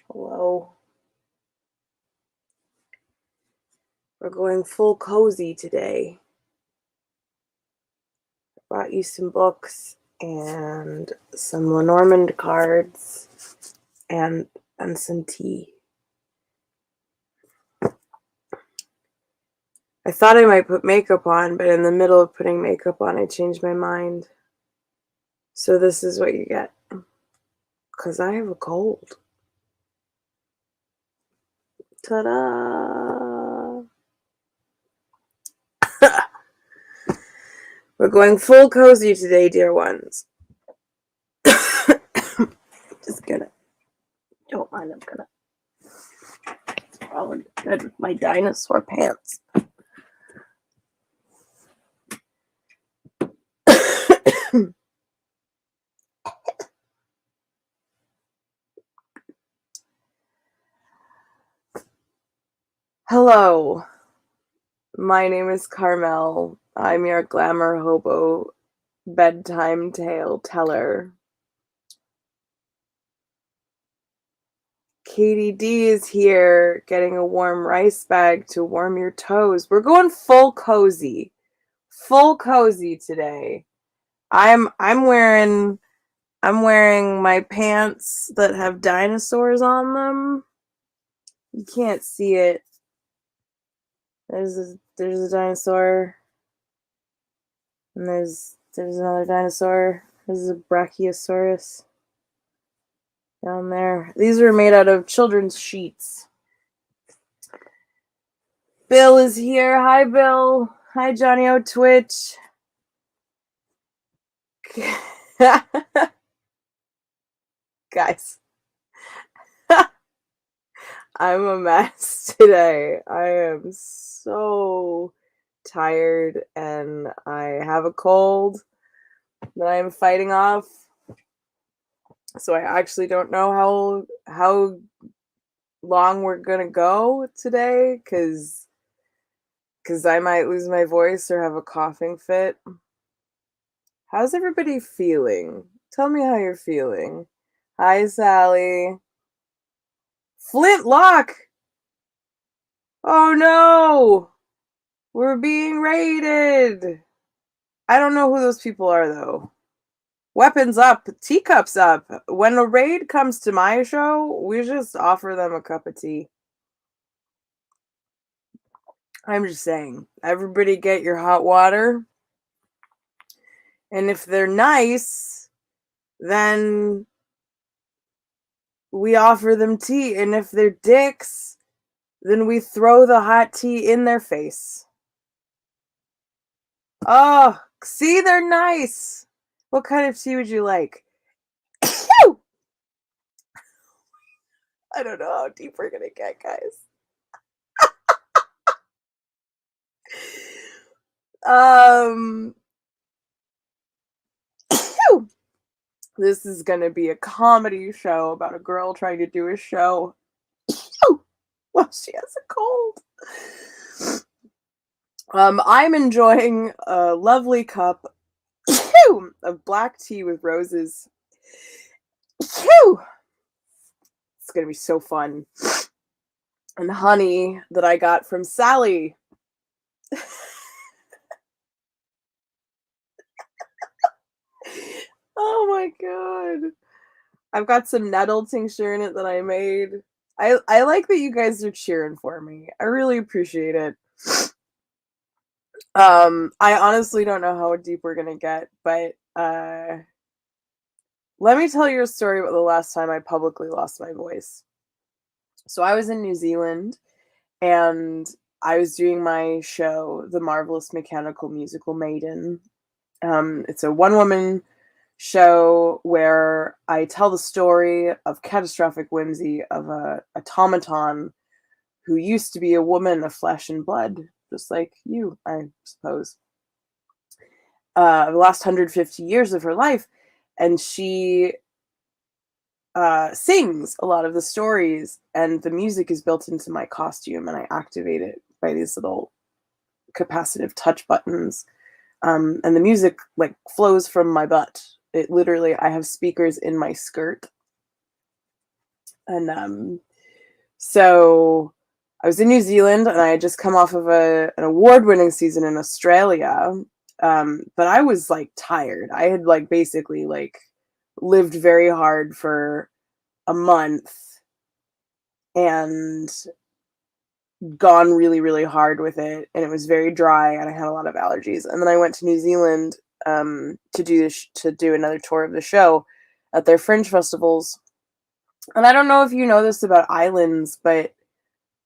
Hello. We're going full cozy today. I brought you some books and some Lenormand cards and some tea. I thought I might put makeup on, but in the middle of putting makeup on, I changed my mind. So this is what you get. Because I have a cold. Ta-da! We're going full cozy today, dear ones. Just gonna. Don't mind, I'm gonna. Probably good with my dinosaur pants. Hello, my name is Carmel. I'm your GlamourHobo bedtime tale teller. Katie D is here getting a warm rice bag to warm your toes. We're going full cozy. Full cozy today. I'm wearing my pants that have dinosaurs on them. You can't see it. There's a dinosaur. And there's another dinosaur. This is a Brachiosaurus down there. These are made out of children's sheets. Bill is here. Hi, Bill. Hi, Johnny O Twitch. Guys, I'm a mess today. I am so tired and I have a cold that I'm fighting off. So I actually don't know how long we're gonna go today because I might lose my voice or have a coughing fit. How's everybody feeling? Tell me how you're feeling. Hi, Sally. Flintlock! Oh no! We're being raided! I don't know who those people are, though. Weapons up, teacups up. When a raid comes to my show, we just offer them a cup of tea. I'm just saying, everybody get your hot water. And if they're nice, then we offer them tea. And if they're dicks, then we throw the hot tea in their face. Oh, see, they're nice. What kind of tea would you like? I don't know how deep we're gonna get, guys. This is gonna be a comedy show about a girl trying to do a show. Well, she has a cold. I'm enjoying a lovely cup of black tea with roses. It's gonna be so fun. And honey that I got from Sally. Oh my god. I've got some nettle tincture in it that I made. I like that you guys are cheering for me. I really appreciate it. I honestly don't know how deep we're gonna get, but let me tell you a story about the last time I publicly lost my voice. So I was in New Zealand and I was doing my show, The Marvelous Mechanical Musical Maiden. It's a one-woman show where I tell the story of catastrophic whimsy of a automaton who used to be a woman of flesh and blood, just like you, I suppose. The last 150 years of her life, and she sings a lot of the stories, and the music is built into my costume, and I activate it by these little capacitive touch buttons, and the music like flows from my butt. It literally, I have speakers in my skirt, And so I was in New Zealand, and I had just come off of an award-winning season in Australia. But I was like tired. I had like basically like lived very hard for a month and gone really, really hard with it, and it was very dry, and I had a lot of allergies. And then I went to New Zealand to do another tour of the show at their fringe festivals. And I don't know if you know this about islands, but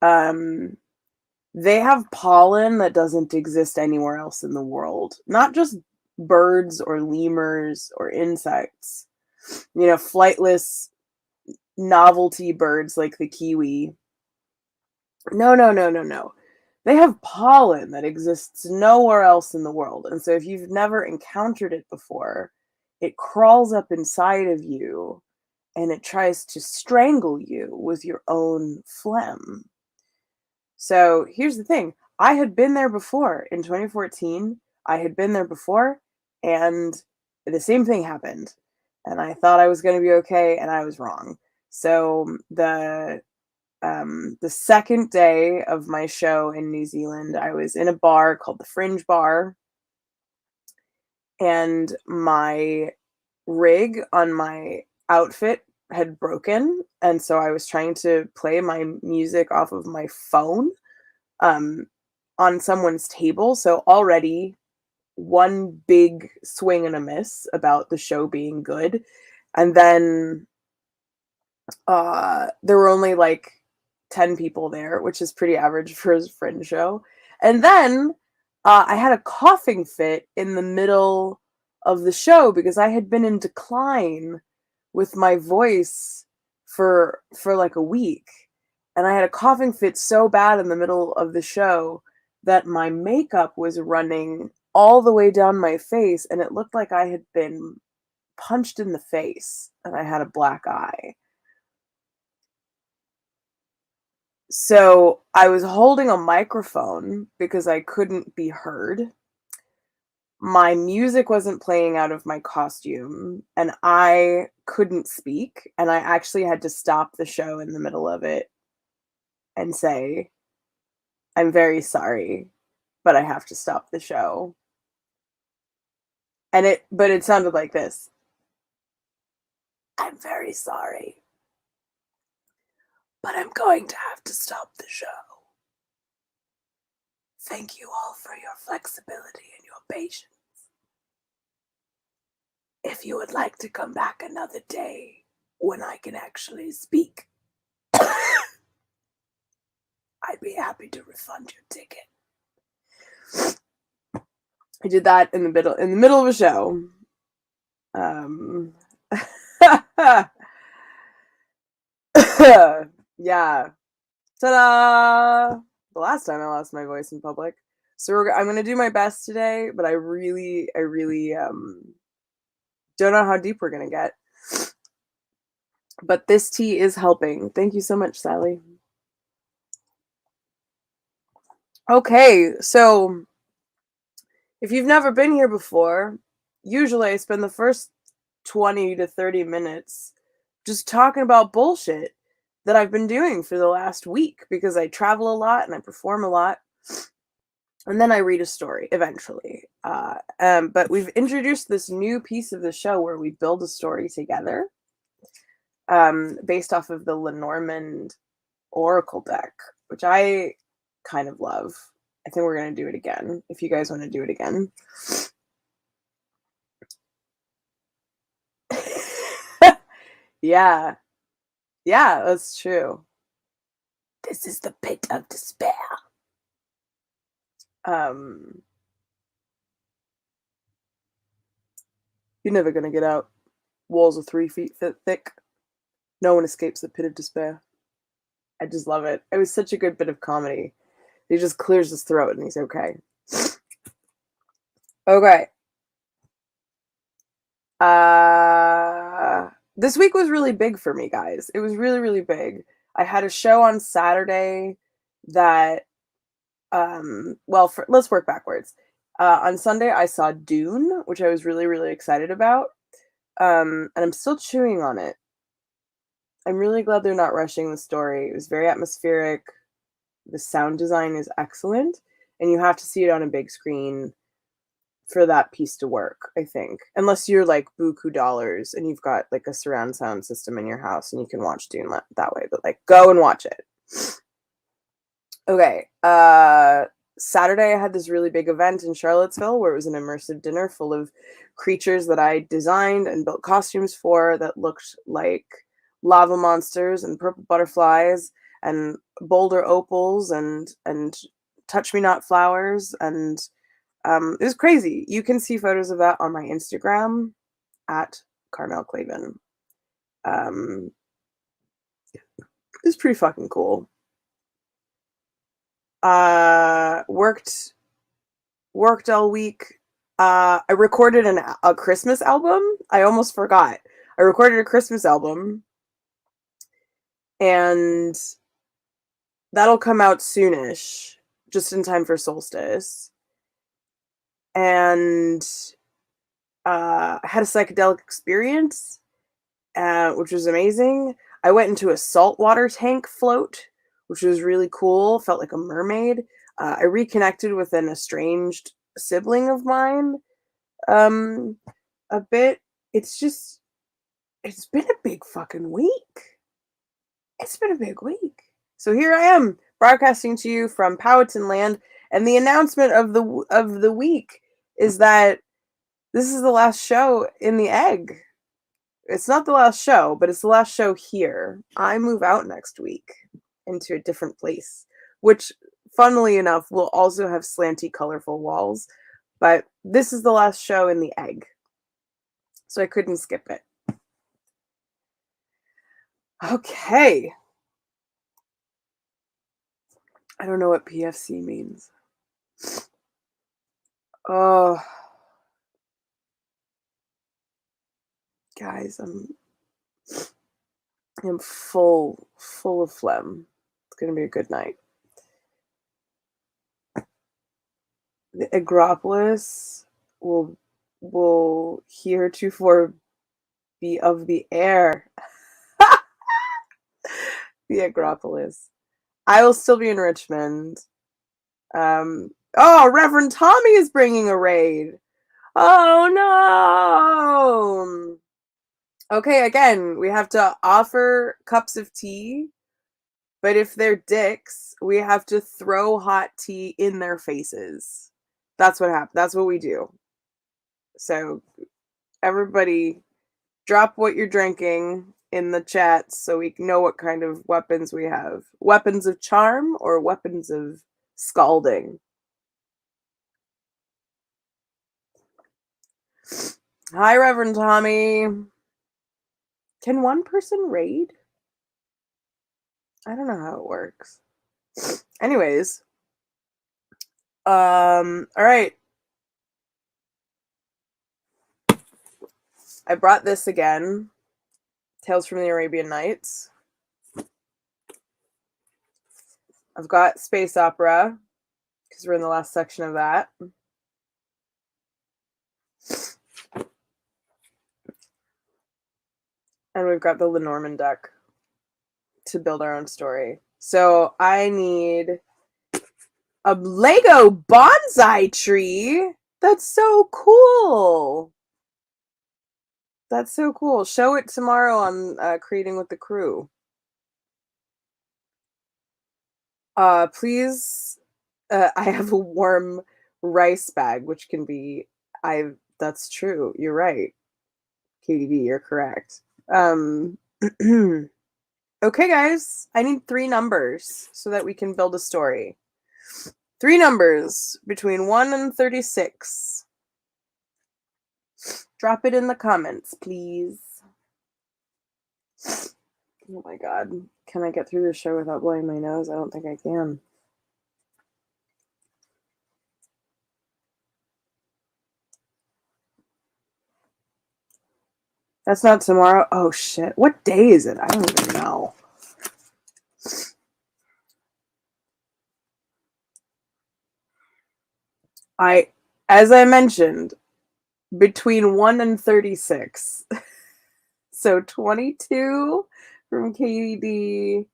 they have pollen that doesn't exist anywhere else in the world. Not just birds or lemurs or insects. You know, flightless novelty birds like the kiwi. No, no, no, no, no. They have pollen that exists nowhere else in the world. And so if you've never encountered it before, it crawls up inside of you and it tries to strangle you with your own phlegm. So here's the thing. I had been there before in 2014. I had been there before, and the same thing happened. And I thought I was going to be okay, and I was wrong. So the second day of my show in New Zealand, I was in a bar called the Fringe Bar, and my rig on my outfit had broken, and so I was trying to play my music off of my phone on someone's table. So already one big swing and a miss about the show being good. And then there were only like 10 people there, which is pretty average for a fringe show. And then I had a coughing fit in the middle of the show because I had been in decline with my voice for like a week. And I had a coughing fit so bad in the middle of the show that my makeup was running all the way down my face, and it looked like I had been punched in the face, and I had a black eye. So I was holding a microphone because I couldn't be heard. My music wasn't playing out of my costume, and I couldn't speak, and I actually had to stop the show in the middle of it and say, I'm very sorry, but I have to stop the show. But it sounded like this. I'm very sorry, but I'm going to have to stop the show. Thank you all for your flexibility and your patience. If you would like to come back another day when I can actually speak, I'd be happy to refund your ticket. I did that in the middle of a show. Yeah. Ta-da! The last time I lost my voice in public. So I'm gonna do my best today, but I really don't know how deep we're gonna get. But this tea is helping. Thank you so much, Sally. Okay, so if you've never been here before, usually I spend the first 20 to 30 minutes just talking about bullshit that I've been doing for the last week because I travel a lot and I perform a lot. And then I read a story eventually. But we've introduced this new piece of the show where we build a story together based off of the Lenormand Oracle deck, which I kind of love. I think we're going to do it again, if you guys want to do it again. Yeah. Yeah, that's true. This is the pit of despair. You're never going to get out. Walls are 3 feet thick. No one escapes the pit of despair. I just love it. It was such a good bit of comedy. He just clears his throat and he's okay. Okay. This week was really big for me, guys. It was really, really big. I had a show on Saturday that, let's work backwards. On Sunday, I saw Dune, which I was really, really excited about. And I'm still chewing on it. I'm really glad they're not rushing the story. It was very atmospheric. The sound design is excellent, and you have to see it on a big screen for that piece to work, I think. Unless you're like buku dollars and you've got like a surround sound system in your house and you can watch Dune that way, but like go and watch it. Okay. Saturday I had this really big event in Charlottesville where it was an immersive dinner full of creatures that I designed and built costumes for that looked like lava monsters and purple butterflies and boulder opals and touch me not flowers, and it was crazy. You can see photos of that on my Instagram at Carmel Clavin. It was pretty fucking cool. Worked all week. I recorded a Christmas album. I almost forgot. I recorded a Christmas album, and that'll come out soonish, just in time for solstice. And I had a psychedelic experience, which was amazing. I went into a saltwater tank float, which was really cool. Felt like a mermaid. I reconnected with an estranged sibling of mine a bit. It's been a big fucking week. It's been a big week. So here I am, broadcasting to you from Powhatan Land, and the announcement of the week is that this is the last show in the egg. It's not the last show, but it's the last show here. I move out next week into a different place, which, funnily enough, will also have slanty, colorful walls. But this is the last show in the egg, so I couldn't skip it. Okay. I don't know what PFC means. Oh, guys, I'm full of phlegm. It's gonna be a good night. The Agropolis will heretofore be of the air. The Agropolis. I will still be in Richmond. Oh, Reverend Tommy is bringing a raid. Oh no. Okay, again, we have to offer cups of tea, but if they're dicks, we have to throw hot tea in their faces. That's what happens. That's what we do. So everybody drop what you're drinking in the chat so we know what kind of weapons we have. Weapons of charm or weapons of scalding? Hi, Reverend Tommy. Can one person raid? I don't know how it works. Anyways. All right. I brought this again. Tales from the Arabian Nights. I've got space opera because we're in the last section of that. And we've got the Lenormand deck to build our own story. So I need a Lego bonsai tree. That's so cool. That's so cool. Show it tomorrow on Creating with the Crew. Please, I have a warm rice bag, which can be, that's true. You're right. KDB, you're correct. Okay, guys, I need 3 numbers so that we can build a story. 3 numbers between 1 and 36. Drop it in the comments, please. Oh my god. Can I get through the show without blowing my nose? I don't think I can. That's not tomorrow. Oh shit. What day is it? I don't even know. As I mentioned, between 1 and 36. So 22, from KD.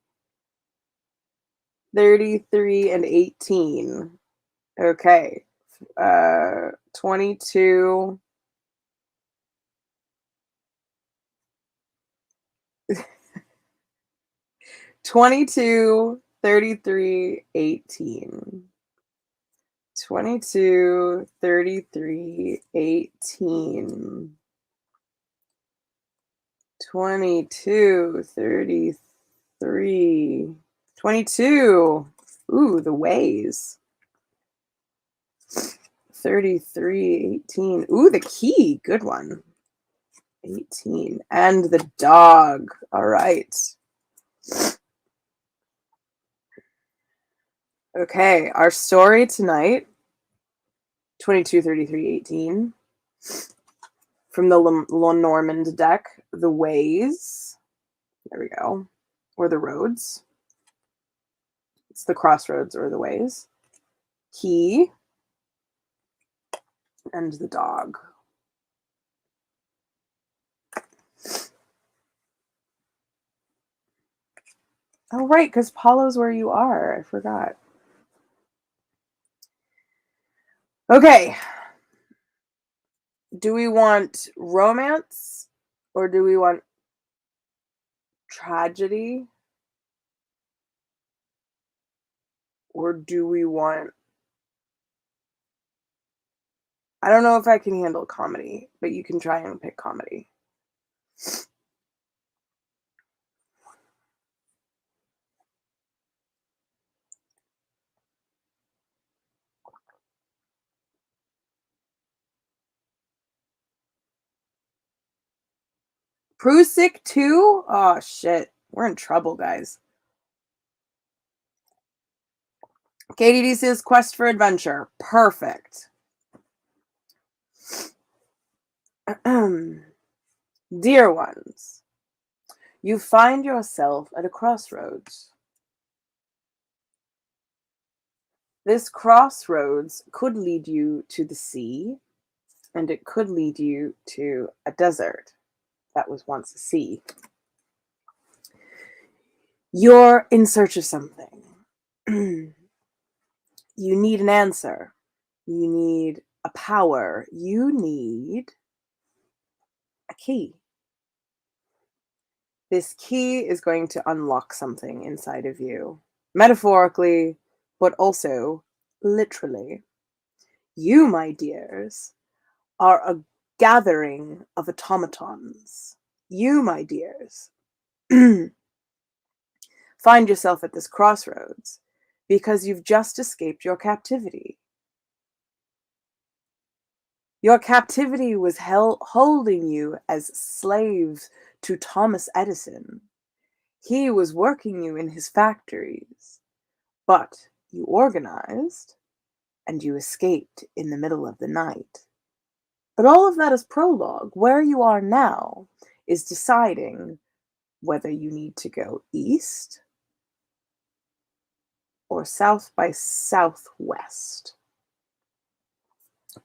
33 and 18. Okay. 22. 22, 33, 18. 22, 33, 18. 22, 33, 22. Ooh, the ways. 33, 18. Ooh, the key. Good one. 18. And the dog. All right. Okay, our story tonight, 22, 33, 18. From the Lenormand deck, the ways. There we go. Or the roads. It's the crossroads or the ways. Key. And the dog. Oh, right, because Paulo's where you are. I forgot. Okay. Do we want romance or do we want tragedy? Or do we want... I don't know if I can handle comedy, but you can try and pick comedy. Prusik 2? Oh, shit. We're in trouble, guys. KDD says Quest for Adventure. Perfect. Dear ones, you find yourself at a crossroads. This crossroads could lead you to the sea, and it could lead you to a desert that was once a sea. You're in search of something. You need an answer. You need a power. You need a key. This key is going to unlock something inside of you, metaphorically, but also literally. You, my dears, are a gathering of automatons. You, my dears, find yourself at this crossroads because you've just escaped your captivity. Your captivity was holding you as slaves to Thomas Edison. He was working you in his factories, but you organized and you escaped in the middle of the night. But all of that is prologue. Where you are now is deciding whether you need to go east or south by southwest.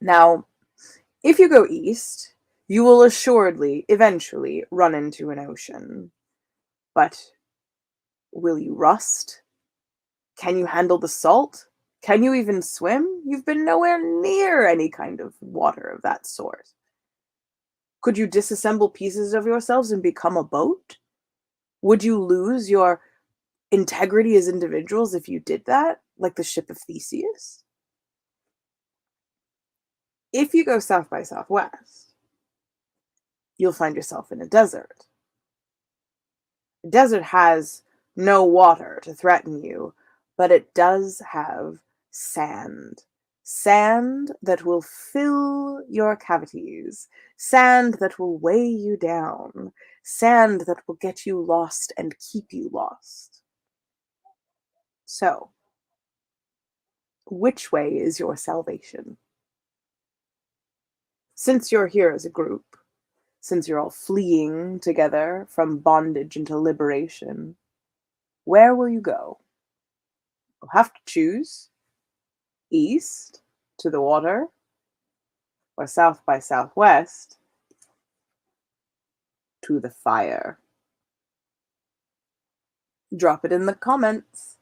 Now, if you go east, you will assuredly eventually run into an ocean. But will you rust? Can you handle the salt? Can you even swim? You've been nowhere near any kind of water of that sort. Could you disassemble pieces of yourselves and become a boat? Would you lose your integrity as individuals if you did that, like the ship of Theseus? If you go south by southwest, you'll find yourself in a desert. The desert has no water to threaten you, but it does have sand. Sand that will fill your cavities. Sand that will weigh you down. Sand that will get you lost and keep you lost. So, which way is your salvation? Since you're here as a group, since you're all fleeing together from bondage into liberation, where will you go? You'll have to choose east to the water or south by southwest to the fire. Drop it in the comments.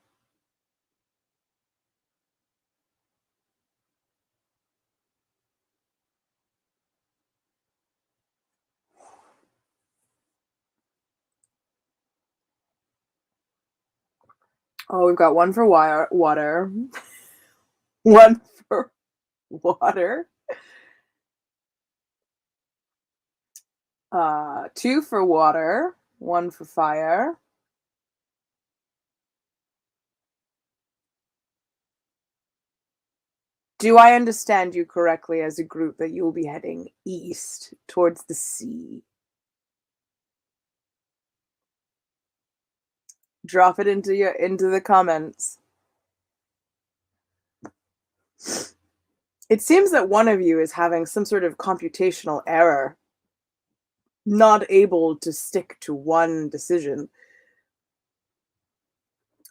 Oh, we've got one for water, one for water, two for water, one for fire. Do I understand you correctly as a group that you'll be heading east towards the sea? Drop it into the comments. It seems that one of you is having some sort of computational error, not able to stick to one decision.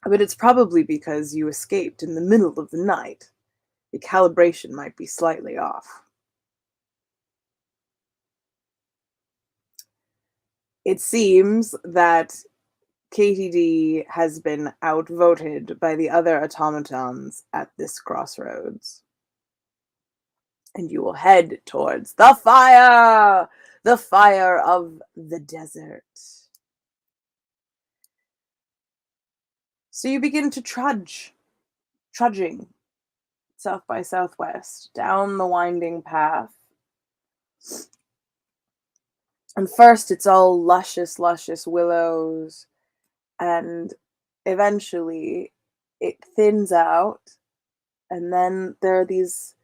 But it's probably because you escaped in the middle of the night. The calibration might be slightly off. It seems that KTD has been outvoted by the other automatons at this crossroads. And you will head towards the fire of the desert. So you begin to trudging south by southwest down the winding path. And first it's all luscious willows, and eventually it thins out, and then there are these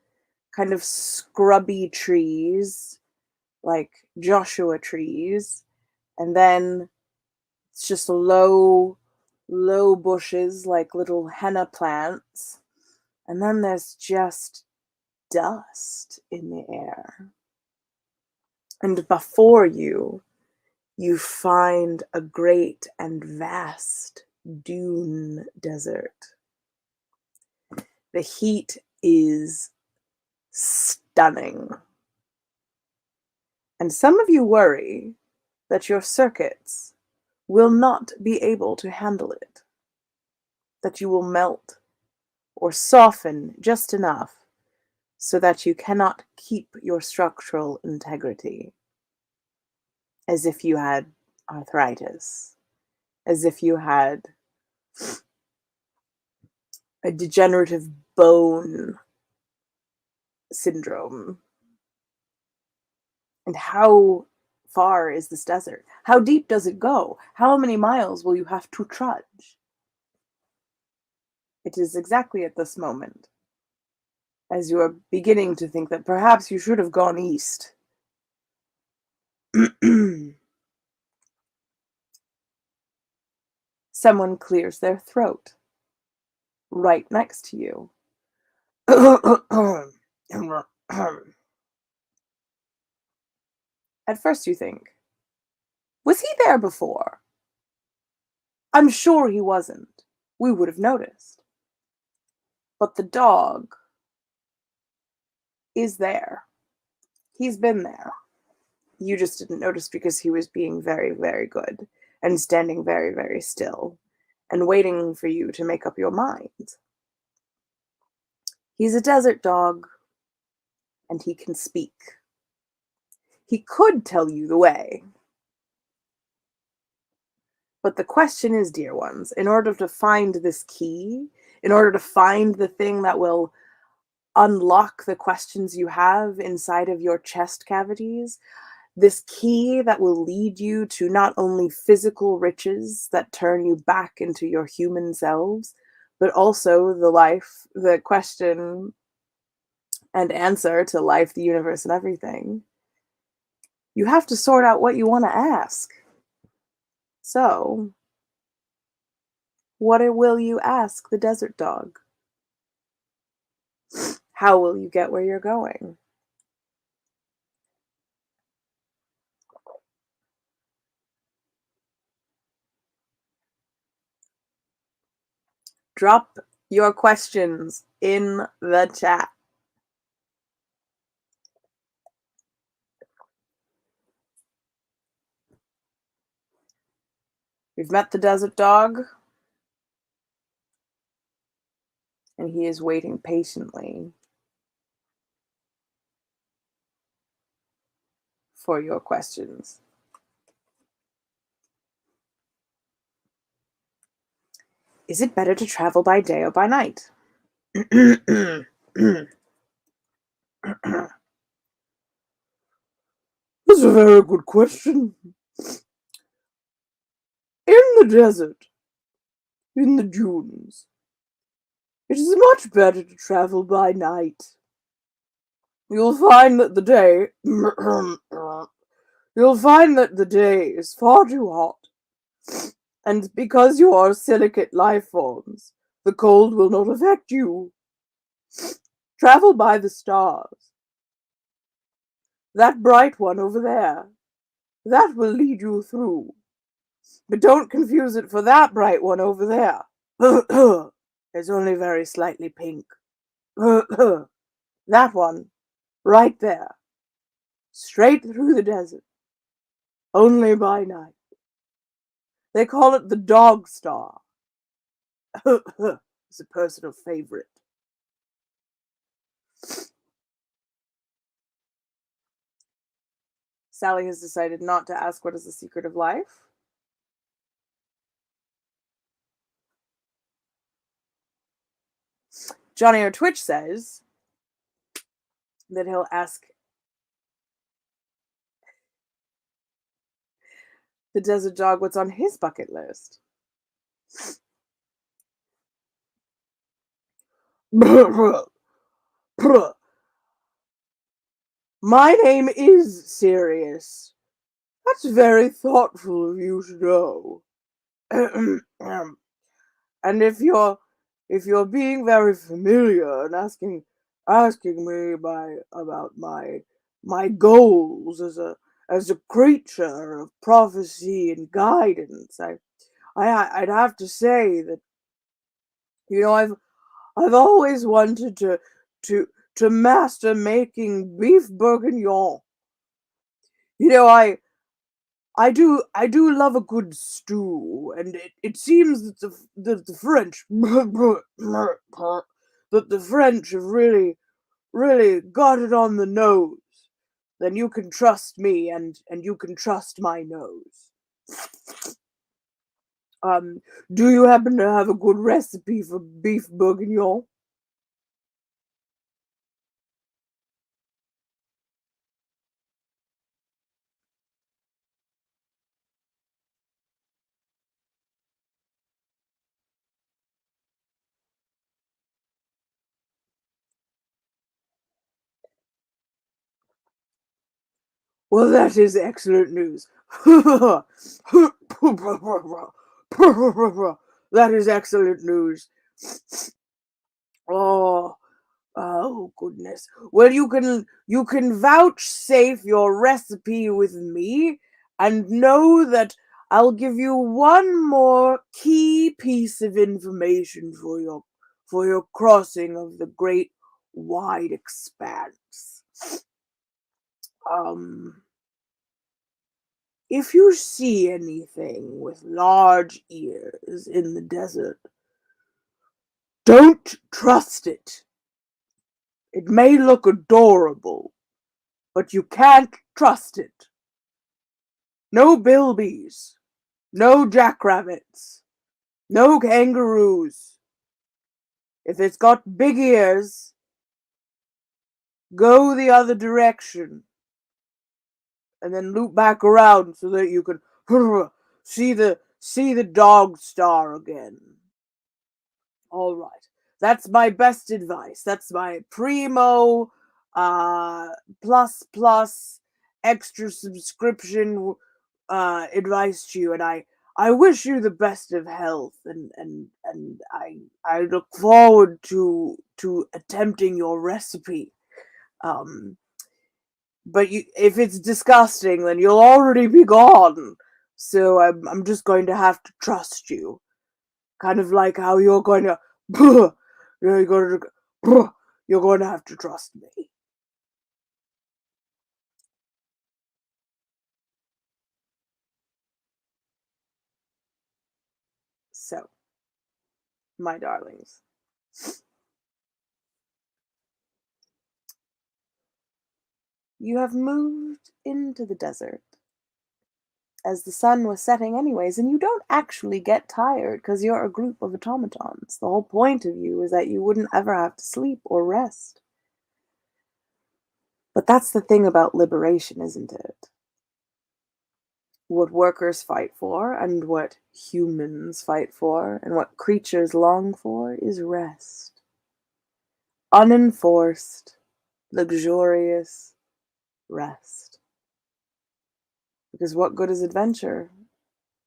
kind of scrubby trees, like Joshua trees, and then it's just low bushes like little henna plants, and then there's just dust in the air. And before you find a great and vast dune desert. The heat is stunning. And some of you worry that your circuits will not be able to handle it, that you will melt or soften just enough so that you cannot keep your structural integrity, as if you had arthritis, as if you had a degenerative bone syndrome. And how far is this desert? How deep does it go? How many miles will you have to trudge? It is exactly at this moment, as you are beginning to think that perhaps you should have gone east. Someone clears their throat right next to you. At first you think, was he there before? I'm sure he wasn't. We would have noticed. But the dog is there. He's been there. You just didn't notice because he was being very, very good and standing very, very still and waiting for you to make up your mind. He's a desert dog, and he can speak. He could tell you the way. But the question is, dear ones, in order to find this key, in order to find the thing that will unlock the questions you have inside of your chest cavities, this key that will lead you to not only physical riches that turn you back into your human selves, but also the question and answer to life, the universe, and everything. You have to sort out what you want to ask. So, what will you ask the desert dog? How will you get where you're going? Drop your questions in the chat. We've met the desert dog. He is waiting patiently for your questions. Is it better to travel by day or by night? That's a very good question. In the desert, in the dunes, it is much better to travel by night. You'll find that the day is far too hot. And because you are silicate life forms, the cold will not affect you. Travel by the stars. That bright one over there, that will lead you through. But don't confuse it for that bright one over there. It's only very slightly pink. That one, right there. Straight through the desert. Only by night. They call it the dog star. It's a personal favorite. Sally has decided not to ask what is the secret of life. Johnny or Twitch says that he'll ask the desert dog what's on his bucket list. My name is Sirius. That's very thoughtful of you to know. And if you're being very familiar and asking me about my goals as a creature of prophecy and guidance, I'd have to say that I've always wanted to master making beef bourguignon. I do love a good stew, and it seems that the French that the French have really got it on the nose. Then you can trust me, and you can trust my nose. Do you happen to have a good recipe for beef bourguignon? Well, that is excellent news. That is excellent news. Oh, oh goodness. Well, you can vouchsafe your recipe with me, and know that I'll give you one more key piece of information for your crossing of the great wide expanse. If you see anything with large ears in the desert, don't trust it. It may look adorable, but you can't trust it. No bilbies, no jackrabbits, no kangaroos. If it's got big ears, go the other direction and then loop back around so that you can see the dog star again. All right. That's my best advice. That's my primo plus extra subscription advice to you, and I wish you the best of health, and I look forward to attempting your recipe. But if it's disgusting, then you'll already be gone. So I'm just going to have to trust you, kind of like how you're going to you're going to have to trust me. So, my darlings, You have moved into the desert as the sun was setting anyways, and you don't actually get tired because you're a group of automatons. The whole point of you is that you wouldn't ever have to sleep or rest. But that's the thing about liberation, isn't it? What workers fight for, and what humans fight for, and what creatures long for is rest. Unenforced, luxurious rest. Because what good is adventure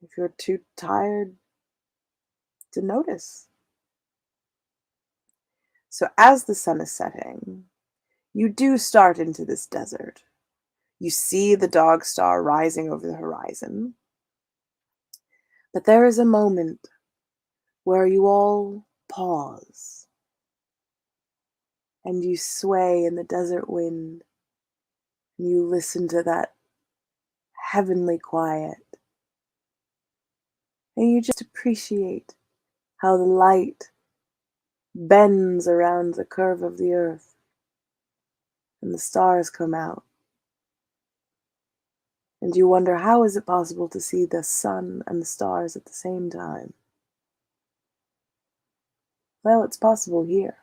if you're too tired to notice? So as the sun is setting, you do start into this desert. You see the dog star rising over the horizon. But there is a moment where you all pause and you sway in the desert wind and you listen to that heavenly quiet. And you just appreciate how the light bends around the curve of the earth and the stars come out. And you wonder, how is it possible to see the sun and the stars at the same time? Well, it's possible here.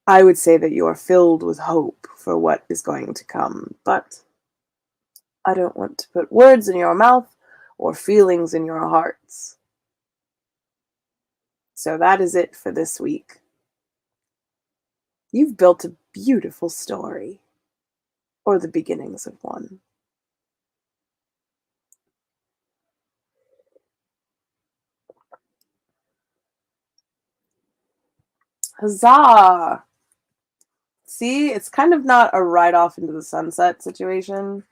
I would say that you are filled with hope for what is going to come, but I don't want to put words in your mouth or feelings in your hearts. So that is it for this week. You've built a beautiful story, or the beginnings of one. Huzzah! See, it's kind of not a ride off into the sunset situation.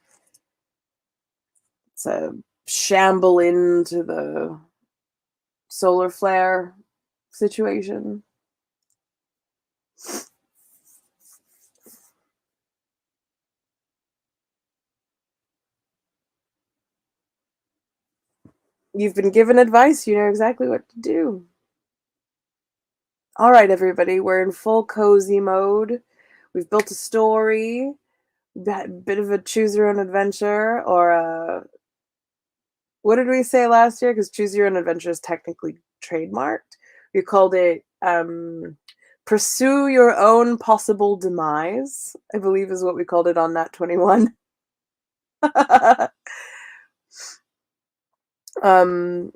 It's a shamble into the solar flare situation. You've been given advice, you know exactly what to do. All right, everybody, we're in full cozy mode. We've built a story, a bit of a choose your own adventure, or a, what did we say last year? Because choose your own adventure is technically trademarked. We called it pursue your own possible demise, I believe is what we called it on Nat 21. And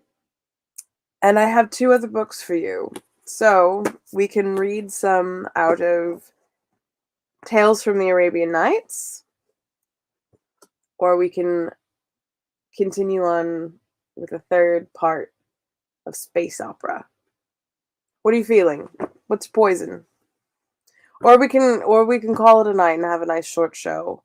I have two other books for you. So we can read some out of Tales from the Arabian Nights, or we can continue on with a third part of space opera. What are you feeling? What's poison? Or we can call it a night and have a nice short show.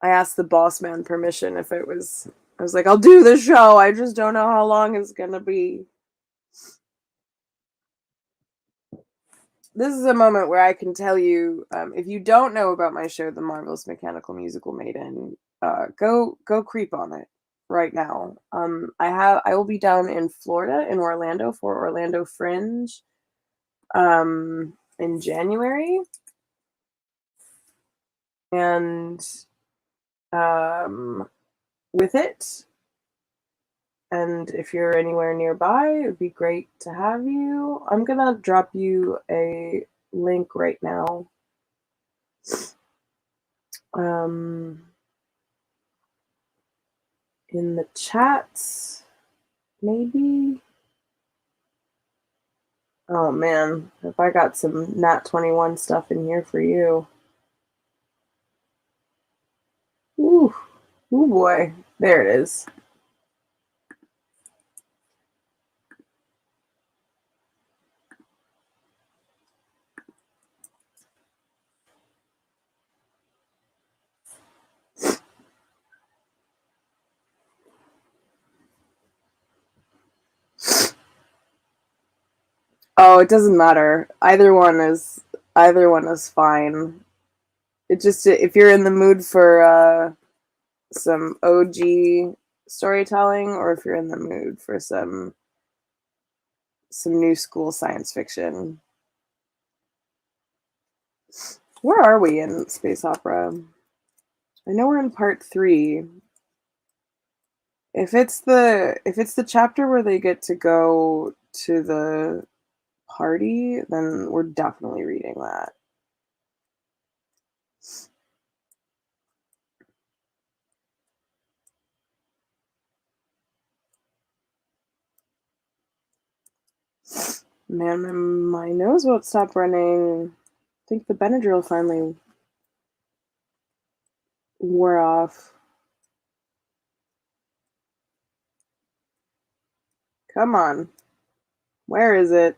I asked the boss man permission if it was. I was like, I'll do the show. I just don't know how long it's gonna be. This is a moment where I can tell you, if you don't know about my show, The Marvelous Mechanical Musical Maiden, go creep on it right now. I will be down in Florida, in Orlando, for Orlando Fringe in January. And with it, and if you're anywhere nearby, it would be great to have you. I'm gonna drop you a link right now. In the chats, maybe. Oh man, if I got some Nat 21 stuff in here for you. Ooh, ooh boy, there it is. Oh, it doesn't matter. Either one is Either one is fine. It just, if you're in the mood for some OG storytelling, or if you're in the mood for some new school science fiction. Where are we in space opera? I know we're in part 3. If it's the chapter where they get to go to the party, then we're definitely reading that. Man, my nose won't stop running. I think the Benadryl finally wore off. Come on. Where is it?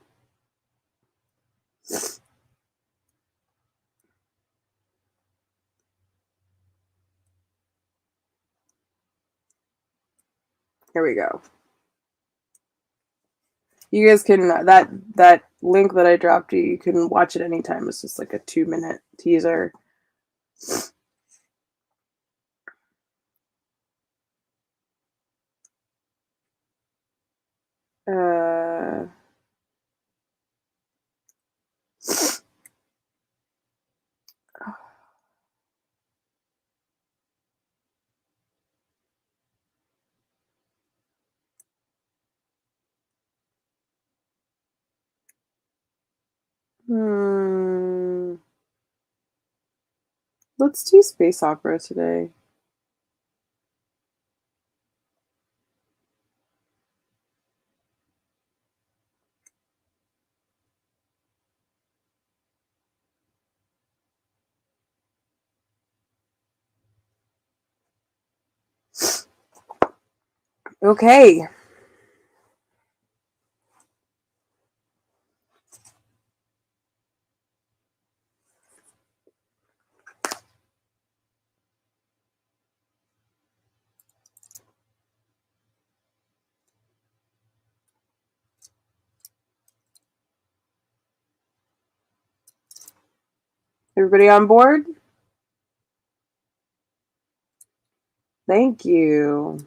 Here we go. You guys can, that link that I dropped you can watch it anytime. It's just like a 2-minute teaser. Let's do space opera today. Okay. Everybody on board? Thank you.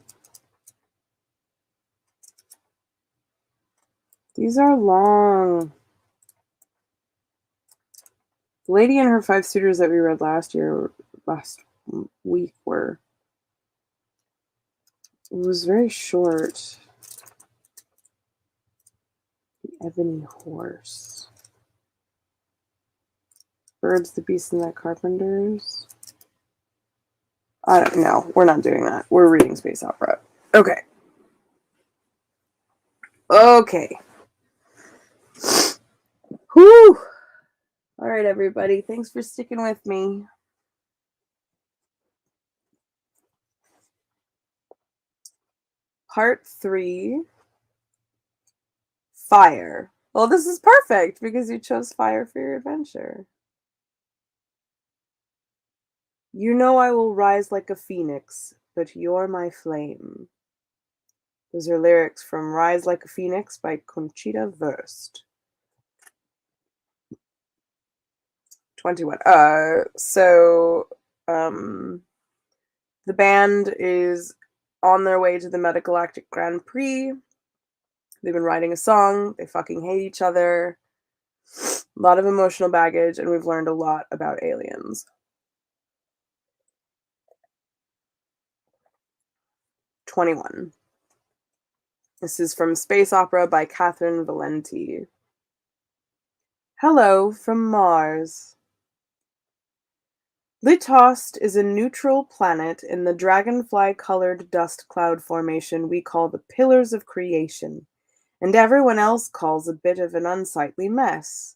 These are long. The Lady and Her Five Suitors that we read last week were. It was very short. The Ebony Horse. Birds, the Beast, and the Carpenters. I don't know. We're not doing that. We're reading space opera. Okay. Okay. Whew. All right, everybody. Thanks for sticking with me. Part 3. Fire. Well, this is perfect because you chose fire for your adventure. You know I will rise like a phoenix, but you're my flame. Those are lyrics from Rise Like a Phoenix by Conchita Wurst. 21. The band is on their way to the Metagalactic Grand Prix. They've been writing a song. They fucking hate each other. A lot of emotional baggage, and we've learned a lot about aliens. 21. This is from Space Opera by Catherine Valenti. Hello from Mars. Litost is a neutral planet in the dragonfly-colored dust cloud formation we call the Pillars of Creation, and everyone else calls a bit of an unsightly mess.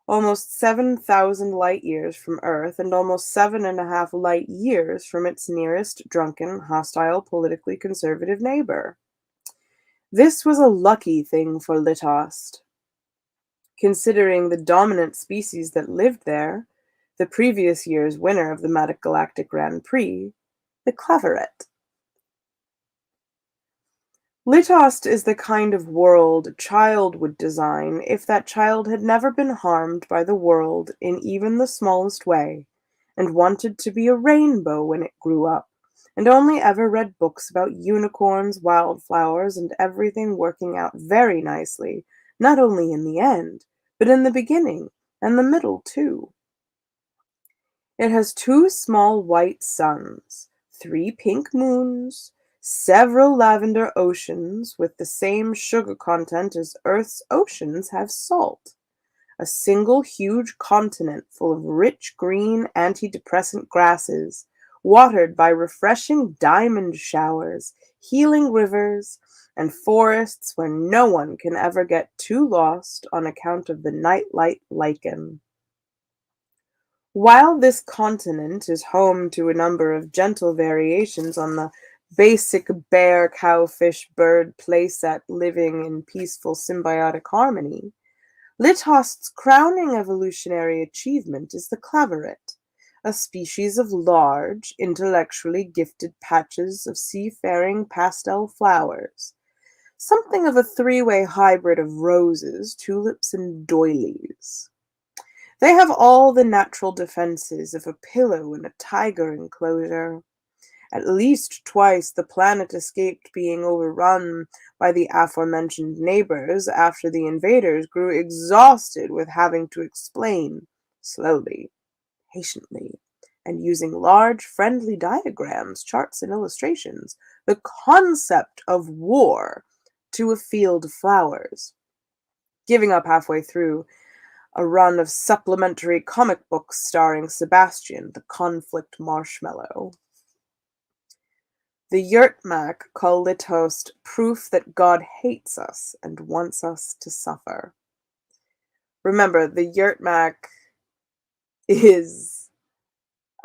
Almost 7,000 light-years from Earth and almost 7.5 light-years from its nearest drunken, hostile, politically conservative neighbor. This was a lucky thing for Litost. Considering the dominant species that lived there, the previous year's winner of the Metagalactic Grand Prix, the Claveret. Litost is the kind of world a child would design if that child had never been harmed by the world in even the smallest way, and wanted to be a rainbow when it grew up, and only ever read books about unicorns, wildflowers, and everything working out very nicely, not only in the end, but in the beginning and the middle too. It has two small white suns, three pink moons, several lavender oceans with the same sugar content as Earth's oceans have salt, a single huge continent full of rich green antidepressant grasses, watered by refreshing diamond showers, healing rivers, and forests where no one can ever get too lost on account of the nightlight lichen. While this continent is home to a number of gentle variations on the basic bear, cow, fish, bird playset living in peaceful symbiotic harmony, Lithost's crowning evolutionary achievement is the Claveret, a species of large, intellectually gifted patches of seafaring pastel flowers, something of a three-way hybrid of roses, tulips, and doilies. They have all the natural defenses of a pillow in a tiger enclosure. At least twice the planet escaped being overrun by the aforementioned neighbors after the invaders grew exhausted with having to explain, slowly, patiently, and using large friendly diagrams, charts, and illustrations, the concept of war to a field of flowers. Giving up halfway through, a run of supplementary comic books starring Sebastian, the conflict marshmallow. The Yurtmak call Litost proof that God hates us and wants us to suffer. Remember, the Yurtmak is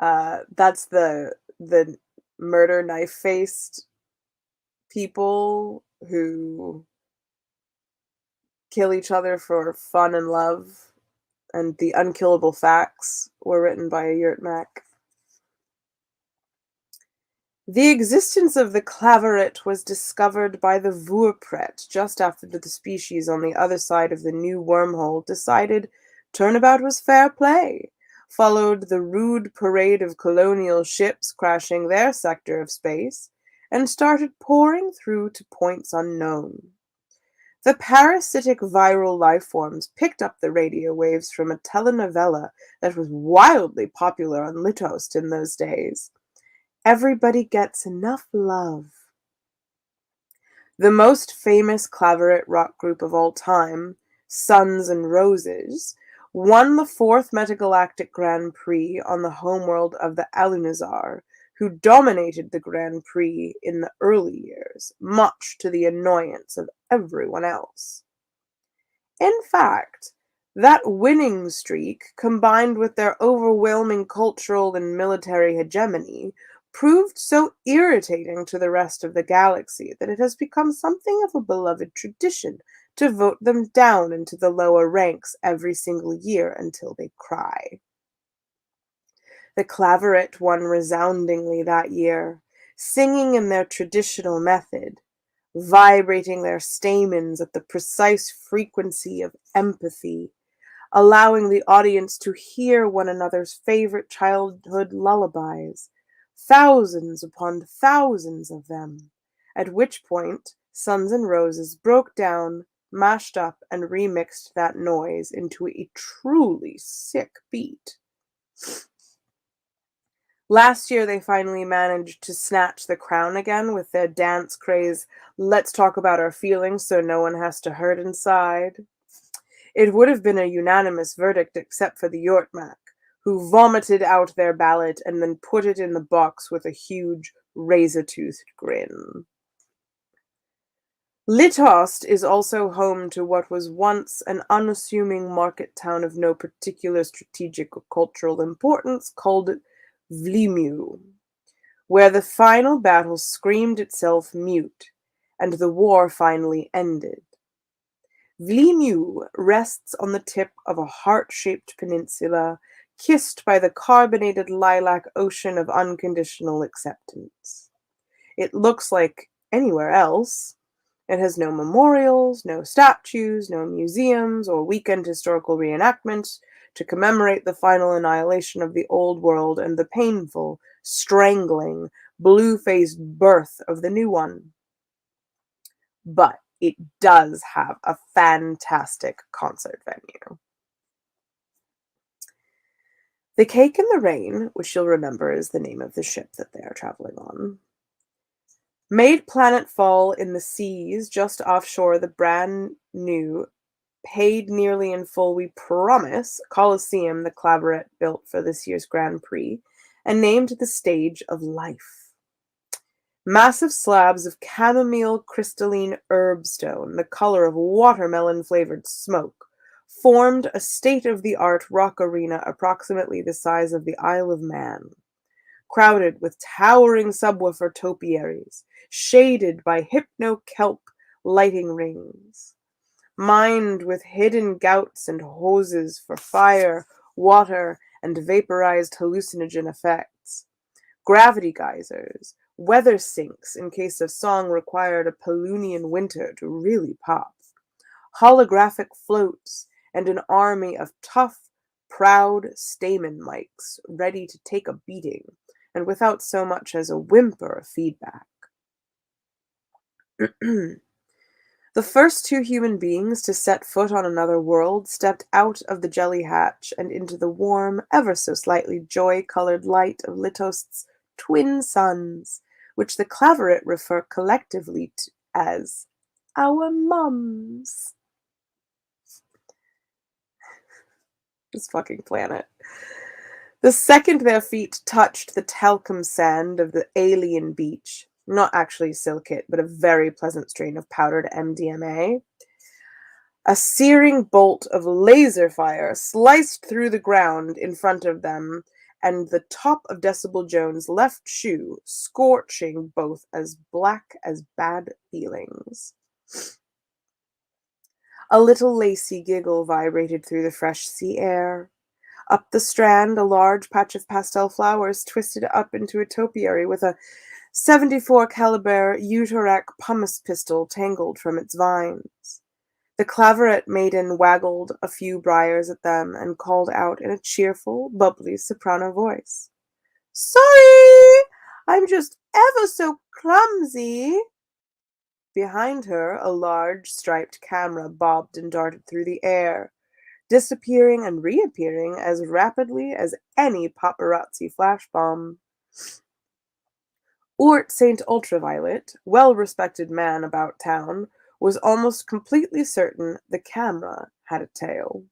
that's the murder knife faced people who kill each other for fun and love, and the unkillable facts were written by a Yurtmak. The existence of the Claveret was discovered by the Vourpret just after the species on the other side of the new wormhole decided turnabout was fair play, followed the rude parade of colonial ships crashing their sector of space, and started pouring through to points unknown. The parasitic viral lifeforms picked up the radio waves from a telenovela that was wildly popular on Litost in those days. Everybody Gets Enough Love. The most famous Claveret rock group of all time, Suns and Roses, won the fourth Metagalactic Grand Prix on the homeworld of the Alunazar, who dominated the Grand Prix in the early years, much to the annoyance of everyone else. In fact, that winning streak, combined with their overwhelming cultural and military hegemony, proved so irritating to the rest of the galaxy that it has become something of a beloved tradition to vote them down into the lower ranks every single year until they cry. The Claveret won resoundingly that year, singing in their traditional method, vibrating their stamens at the precise frequency of empathy, allowing the audience to hear one another's favorite childhood lullabies, thousands upon thousands of them, at which point Suns and Roses broke down, mashed up, and remixed that noise into a truly sick beat. Last year, they finally managed to snatch the crown again with their dance craze, Let's Talk About Our Feelings So No One Has to Hurt Inside. It would have been a unanimous verdict except for the Yortmak, who vomited out their ballot and then put it in the box with a huge, razor-toothed grin. Litost is also home to what was once an unassuming market town of no particular strategic or cultural importance called Vlimu, where the final battle screamed itself mute, and the war finally ended. Vlimu rests on the tip of a heart-shaped peninsula, kissed by the carbonated lilac ocean of unconditional acceptance. It looks like anywhere else, It has no memorials, no statues, no museums, or weekend historical reenactments to commemorate the final annihilation of the old world and the painful, strangling, blue-faced birth of the new one. But it does have a fantastic concert venue. The Cake in the Rain, which you'll remember is the name of the ship that they are traveling on, made planetfall in the seas just offshore the brand new, paid nearly in full, we promise, Coliseum the Claveret built for this year's Grand Prix, and named the Stage of Life. Massive slabs of chamomile crystalline herbstone, the color of watermelon-flavored smoke, formed a state-of-the-art rock arena approximately the size of the Isle of Man, crowded with towering subwoofer topiaries, shaded by hypno-kelp lighting rings, mined with hidden gouts and hoses for fire, water, and vaporized hallucinogen effects, gravity geysers, weather sinks in case a song required a Palunian winter to really pop, holographic floats, and an army of tough, proud stamen mics ready to take a beating, and without so much as a whimper of feedback. The first two human beings to set foot on another world stepped out of the jelly hatch and into the warm, ever so slightly joy-colored light of Litost's twin suns, which the Claveret refer collectively to as our mums. This fucking planet. The second their feet touched the talcum sand of the alien beach, not actually silkit, but a very pleasant strain of powdered MDMA, a searing bolt of laser fire sliced through the ground in front of them, and the top of Decibel Jones' left shoe scorching both as black as bad feelings. A little lacy giggle vibrated through the fresh sea air. Up the strand, a large patch of pastel flowers twisted up into a topiary with a 74 caliber Uterac pumice pistol tangled from its vines. The Claveret maiden waggled a few briars at them and called out in a cheerful, bubbly soprano voice, "Sorry! I'm just ever so clumsy!" Behind her, a large striped camera bobbed and darted through the air, disappearing and reappearing as rapidly as any paparazzi flash bomb. Ort St. Ultraviolet, well-respected man about town, was almost completely certain the camera had a tail.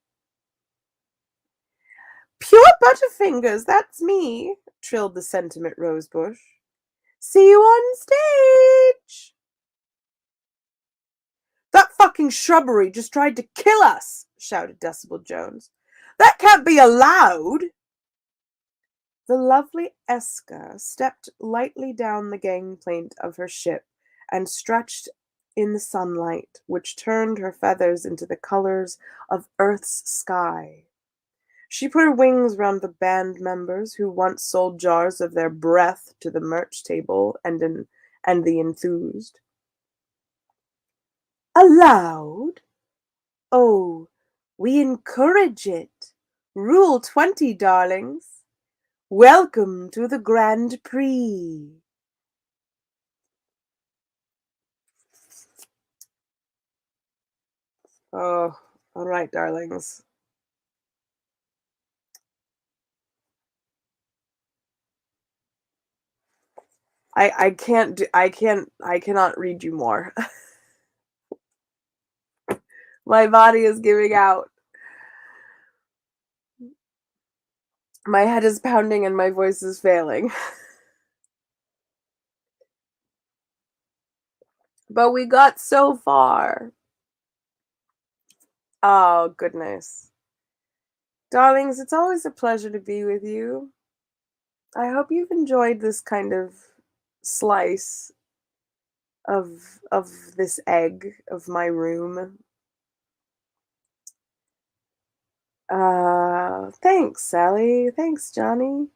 "Pure Butterfingers, that's me," trilled the sentiment rosebush. "See you on stage!" "That fucking shrubbery just tried to kill us!" shouted Decibel Jones. "That can't be allowed!" The lovely Eska stepped lightly down the gangplank of her ship and stretched in the sunlight, which turned her feathers into the colors of Earth's sky. She put her wings round the band members who once sold jars of their breath to the merch table and the enthused. "Allowed? Oh, we encourage it. Rule 20, darlings. Welcome to the Grand Prix." Oh, all right, darlings. I cannot read you more. My body is giving out. My head is pounding and my voice is failing. But we got so far. Oh, goodness. Darlings, it's always a pleasure to be with you. I hope you've enjoyed this kind of slice of this egg of my room. Thanks, Sally. Thanks, Johnny.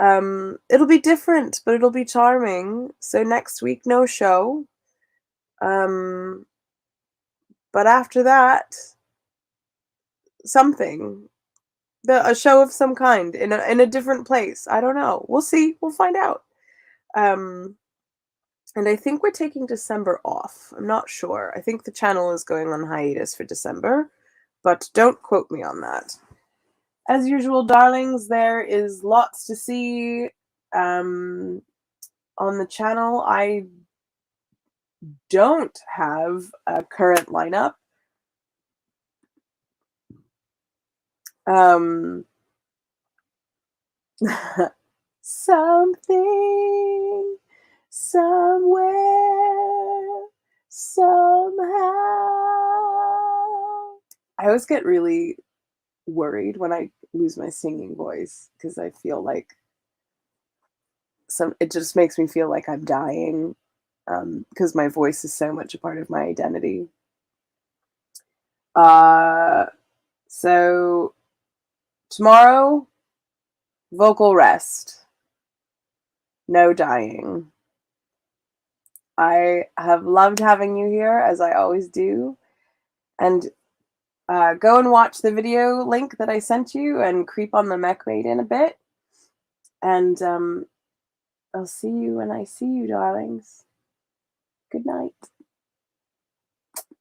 It'll be different, but it'll be charming. So next week, no show. But after that, something. A show of some kind in a different place. I don't know. We'll see. We'll find out. Um, and I think we're taking December off. I'm not sure. I think the channel is going on hiatus for December, but don't quote me on that. As usual, darlings, there is lots to see on the channel. I don't have a current lineup. Something, somewhere, somehow. I always get really worried when I lose my singing voice because I feel like it just makes me feel like I'm dying because my voice is so much a part of my identity. So tomorrow, vocal rest. No dying. I have loved having you here, as I always do. And go and watch the video link that I sent you and creep on the mech maiden a bit. And I'll see you when I see you, darlings. Good night.